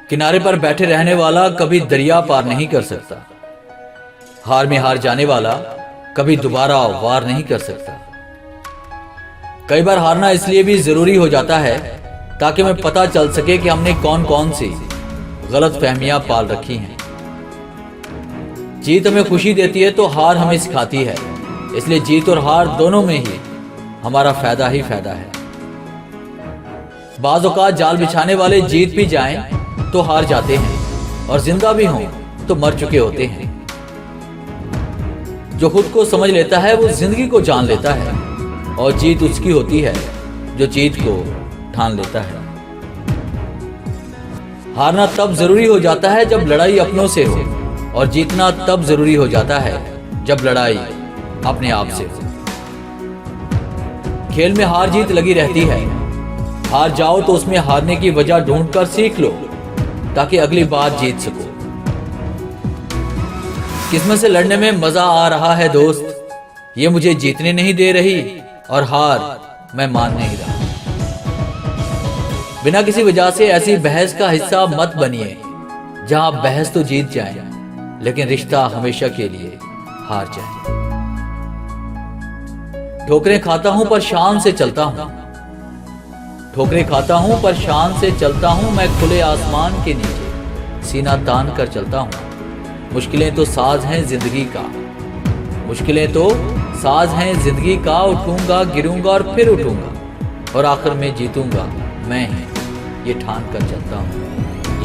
किनारे पर बैठे रहने वाला कभी दरिया पार नहीं कर सकता। हार में हार जाने वाला कभी दोबारा वार नहीं कर सकता। कई बार हारना इसलिए भी जरूरी हो जाता है ताकि हमें पता चल सके कि हमने कौन कौन सी गलत फहमियां पाल रखी हैं। जीत हमें खुशी देती है तो हार हमें सिखाती है, इसलिए जीत और हार दोनों में ही हमारा फायदा ही फायदा है। बाज़ औक़ात जाल बिछाने वाले जीत भी जाएं तो हार जाते हैं और जिंदा भी हों तो मर चुके होते हैं। जो खुद को समझ लेता है वो जिंदगी को जान लेता है और जीत उसकी होती है जो जीत को ठान लेता है। हारना तब जरूरी हो जाता है जब लड़ाई अपनों से हो और जीतना तब जरूरी हो जाता है जब लड़ाई अपने आप से हो। खेल में हार जीत लगी रहती है। हार जाओ तो उसमें हारने की वजह ढूंढकर सीख लो ताकि अगली बार जीत सको। किस्मत से लड़ने में मजा आ रहा है दोस्त, ये मुझे जीतने नहीं दे रही और हार मैं मान नहीं रहा। बिना किसी वजह से ऐसी बहस का हिस्सा मत बनिए जहां बहस तो जीत जाए लेकिन रिश्ता हमेशा के लिए हार जाए। ठोकरें खाता हूं पर शान से चलता हूं, ठोकरें खाता हूं पर शान से चलता हूं। मैं खुले आसमान के नीचे सीना तान कर चलता हूं। मुश्किलें तो साज हैं जिंदगी का, मुश्किलें तो साज हैं जिंदगी का। उठूंगा गिरूंगा और फिर उठूंगा और आखिर में जीतूंगा मैं ही, ये ठान कर चलता हूं,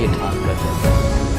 ये ठान कर चलता हूं।